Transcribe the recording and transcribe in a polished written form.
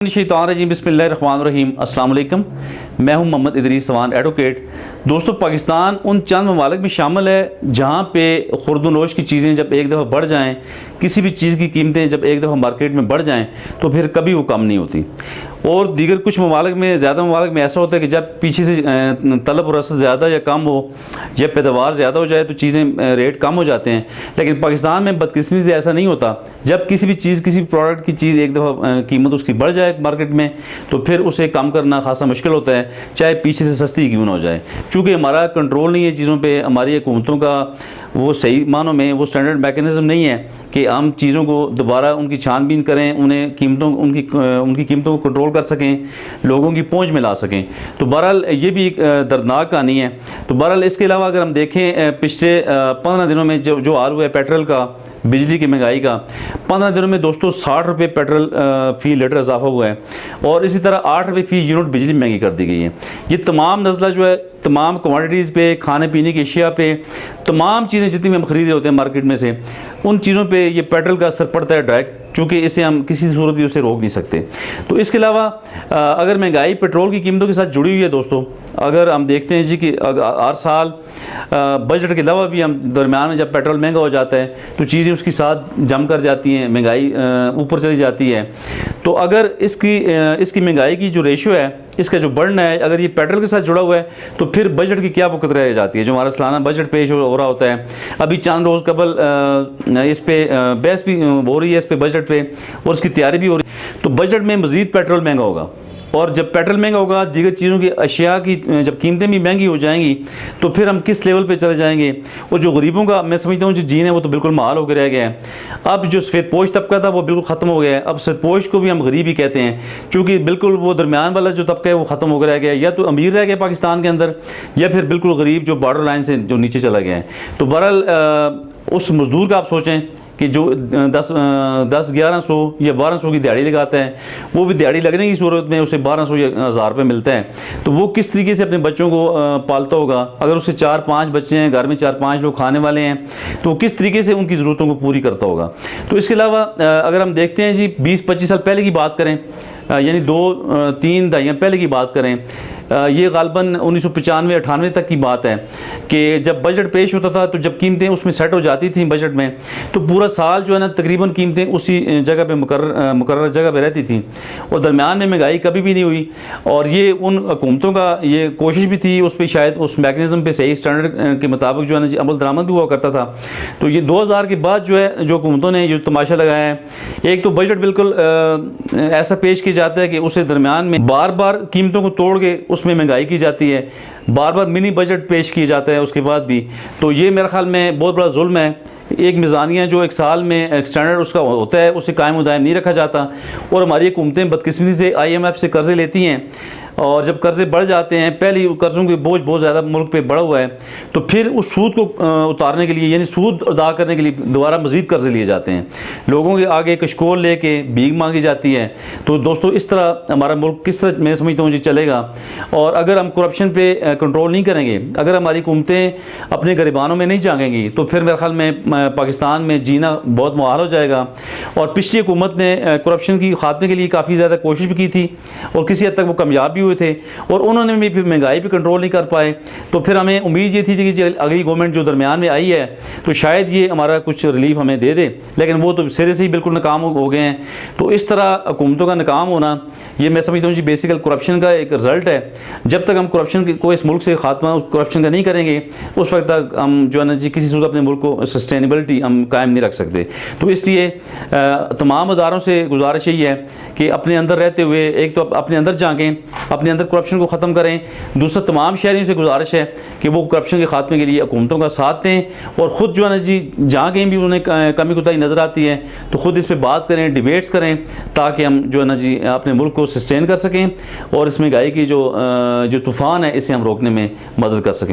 बिस्मिल्लाहिर्रहमानिर्रहीम अस्सलाम वालेकुम। मैं हूं मोहम्मद इदरीस सवान एडवोकेट। दोस्तों, पाकिस्तान उन चंद ममालिक में शामिल है जहां पे खुर्दनोश की चीज़ें जब एक दफ़ा बढ़ जाएं, किसी भी चीज़ की कीमतें जब एक दफ़ा मार्केट में बढ़ जाएं तो फिर कभी वो कम नहीं होती। और दीगर कुछ ममालिक में, ज़्यादा ममालिक में ऐसा होता है कि जब पीछे से तलब और रसद ज़्यादा या कम हो या पैदावार ज़्यादा हो जाए तो चीज़ें रेट कम हो जाते हैं। लेकिन पाकिस्तान में बदकिस्मती से ऐसा नहीं होता। जब किसी भी चीज़, किसी प्रोडक्ट की चीज़ एक दफ़ा कीमत उसकी बढ़ जाए मार्केट में तो फिर उसे कम करना खासा मुश्किल होता है, चाहे पीछे से सस्ती क्यों ना हो जाए। चूँकि हमारा कंट्रोल नहीं है चीज़ों पे, हमारी हुकूमतों का वो सही मानों में वो स्टैंडर्ड मैकेनिज़्म नहीं है कि हम चीज़ों को दोबारा उनकी छानबीन करें, उन्हें कीमतों उनकी कीमतों को कंट्रोल कर सकें, लोगों की पहुंच में ला सकें। तो बहरहाल ये भी एक दर्दनाक कहानी है। तो बहरहाल इसके अलावा अगर हम देखें पिछले 15 दिनों में जो हाल हुआ है पेट्रोल का, बिजली की महंगाई का, 15 दिनों में दोस्तों 60 रुपये पेट्रोल फ़ी लीटर इजाफा हुआ है और इसी तरह 8 रुपये फ़ी यूनिट बिजली महंगी कर दी गई है। ये तमाम नज़ला जो है, तमाम कमोडिटीज़ पे, खाने पीने की अशिया पे, तमाम चीज़ें जितनी भी हम ख़रीदे होते हैं मार्केट में से, उन चीज़ों पे ये पेट्रोल का असर पड़ता है डायरेक्ट, चूँकि इसे हम किसी सूरत भी उसे रोक नहीं सकते। तो इसके अलावा अगर महंगाई पेट्रोल की कीमतों के साथ जुड़ी हुई है दोस्तों, अगर हम देखते हैं जी कि हर साल बजट के अलावा भी हम दरमियान में जब पेट्रोल महंगा हो जाता है तो चीज़ें उसके साथ जम कर जाती हैं, महंगाई ऊपर चली जाती है। तो अगर इसकी महंगाई की जो रेशो है, इसका जो बढ़ना है, अगर ये पेट्रोल के साथ जुड़ा हुआ है तो फिर बजट की क्या वक़्त रह जाती है। जो हमारा सालाना बजट पेश हो रहा होता है, अभी चंद रोज़ कबल इस पे बहस भी हो रही है इस पे बजट पे, और उसकी तैयारी भी हो रही है। तो बजट में मज़ीद पेट्रोल महंगा होगा, और जब पेट्रोल महंगा होगा, दीगर चीज़ों की अशिया की जब कीमतें भी महंगी हो जाएंगी तो फिर हम किस लेवल पे चले जाएंगे। और जो गरीबों का, मैं समझता हूँ जो जीन है वो तो बिल्कुल महाल होकर रह गया है। अब जो सफ़ेदपोश तबका था वो बिल्कुल ख़त्म हो गया है। अब सफ़ेदपोश को भी हम गरीब ही कहते हैं, चूँकि बिल्कुल वो दरमियान वाला जो तबका है वो ख़त्म होकर रह गया है। या तो अमीर रह गया पाकिस्तान के अंदर, या फिर बिल्कुल गरीब जो बॉर्डर लाइन से जो नीचे चला गया है। तो बहरहाल उस मज़दूर का आप सोचें कि जो 1100 या 1200 की दिहाड़ी लगाता है, वो भी दिहाड़ी लगने की सूरत में उसे 1200 या 1000 रुपये मिलता है, तो वो किस तरीके से अपने बच्चों को पालता होगा। अगर उसके 4-5 बच्चे हैं, घर में 4-5 लोग खाने वाले हैं, तो किस तरीके से उनकी ज़रूरतों को पूरी करता होगा। तो इसके अलावा अगर हम देखते हैं जी 20-25 साल पहले की बात करें, यानी 2-3 दहाइयाँ पहले की बात करें, ये गालबन 1995-98 तक की बात है कि जब बजट पेश होता था तो जब कीमतें उसमें सेट हो जाती थी बजट में, तो पूरा साल जो है ना तकरीबन कीमतें उसी जगह पे मुकर्रर जगह पे रहती थी, और दरमियान में महंगाई कभी भी नहीं हुई। और ये उन हुकूमतों का ये कोशिश भी थी, उस पर शायद उस मैकेनिज़्म पे सही स्टैंडर्ड के मुताबिक जो है ना अमल दरामद भी हुआ करता था। तो ये 2000 के बाद जो है जो हुकूमतों ने जो तमाशा लगाया है, एक तो बजट बिल्कुल ऐसा पेश किया जाता है कि उसे दरमियान में बार बार कीमतों को तोड़ के उसमें महंगाई की जाती है, बार बार मिनी बजट पेश किया जाता है उसके बाद भी। तो ये मेरे ख्याल में बहुत बड़ा जुल्म है। एक मिज़ानिया जो एक साल में स्टैंडर्ड उसका होता है उसे कायम व दायम नहीं रखा जाता, और हमारी हुकूमतें बदकिस्मती से IMF से कर्ज़े लेती हैं, और जब कर्ज़े बढ़ जाते हैं, पहले कर्ज़ों के बोझ बहुत ज़्यादा मुल्क पे बढ़ा हुआ है, तो फिर उस सूद को उतारने के लिए, यानी सूद अदा करने के लिए दोबारा मज़ीद कर्ज़े लिए जाते हैं, लोगों के आगे कशकोल लेके भीख मांगी जाती है। तो दोस्तों, इस तरह हमारा मुल्क किस तरह मैं समझता हूँ जी चलेगा। और अगर हम करप्शन पे कंट्रोल नहीं करेंगे, अगर हमारी हुकूमतें अपने गिरबानों में नहीं झांकेंगी, तो फिर मेरे ख्याल में पाकिस्तान में जीना बहुत मुहाल हो जाएगा। और पिछली हुकूमत ने करप्शन की खात्मे के लिए काफ़ी ज़्यादा कोशिश भी की थी, और किसी हद तक वो कामयाब भी हुए थे, और उन्होंने भी फिर महंगाई पे कंट्रोल नहीं कर पाए। तो फिर हमें उम्मीद ये थी कि अगली गवर्नमेंट जो दरमियान में आई है तो शायद ये हमारा कुछ रिलीफ हमें दे दे, लेकिन वो तो सिरे से ही बिल्कुल नाकाम हो गए हैं। तो इस तरह हुकूमतों का नाकाम होना, ये मैं समझता हूँ जी बेसिकल करप्शन का एक रिज़ल्ट है। जब तक हम करप्शन को इस मुल्क से खात्मा करप्शन का नहीं करेंगे, उस वक्त तक हम जो है ना जी किसी सूरत अपने मुल्क को सस्टेनेबिलिटी हम कायम नहीं रख सकते। तो इसलिए तमाम अदारों से गुजारिश यही है कि अपने अंदर रहते हुए एक तो अपने अंदर झांकें, अपने अंदर करप्शन को ख़त्म करें। दूसरा, तमाम शहरियों से गुजारिश है कि वो करप्शन के खात्मे के लिए हुकूमतों का साथ दें, और ख़ुद जो है ना जी जहाँ कहीं भी उन्हें कमी कोताही नज़र आती है तो ख़ुद इस पर बात करें, डिबेट्स करें, ताकि हम जो है ना जी अपने मुल्क को सस्टेन कर सकें और इस महंगाई की जो तूफ़ान है इसे हम रोकने में मदद कर सकें।